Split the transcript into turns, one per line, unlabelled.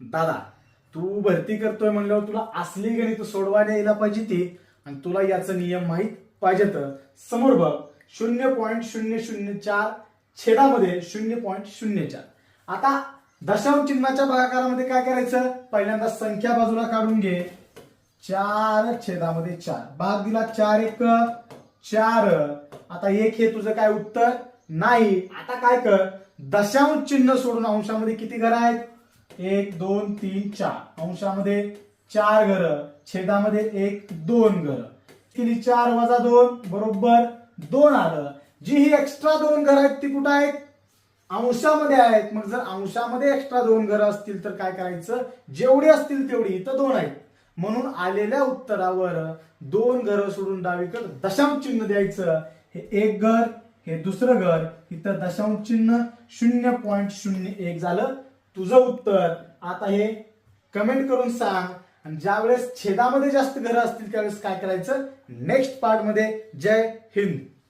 दादा तू भरती करतोय म्हणल्यावर तुला असली गणित सोडवायला यायला पाहिजे ती, आणि तुला याचा नियम माहित पाहिजे. तर समोर बघ 0.004 छेदामध्ये 0.04. आता दशांश चिन्हाच्या भागाकारामध्ये काय करायचं, पहिल्यांदा संख्या बाजूला काढून घे. 4/4 भाग दिला 4 1 4. आता 1 हे तुझं काय उत्तर नाही. आता काय कर, दशांश चिन्ह सोडून अंशामध्ये किती घर आहेत, 1 2 3 4. अंशामध्ये 4 घर, छेदामध्ये 1 2 घर. किती 4 वजा 2 बरोबर 2 आलं. जी ही एक्स्ट्रा 2 घर आहेत ती कुठं आहेत, अंशामध्ये आहेत. मग जर अंशामध्ये एक्स्ट्रा 2 घर असतील तर काय करायचं, जेवढे असतील तेवढी. इथं 2 आहेत म्हणून आलेल्या उत्तरावर 2 घर सोडून डावीकडे दशांश चिन्ह द्यायचं. हे 1 घर, हे दुसरं घर, इथं दशांश चिन्ह 0.01 झालं तुझं उत्तर. आता हे कमेंट करून सांग. आणि ज्या वेळेस छेदामध्ये जास्त घरं असतील त्यावेळेस काय करायचं, नेक्स्ट पार्ट मध्ये. जय हिंद.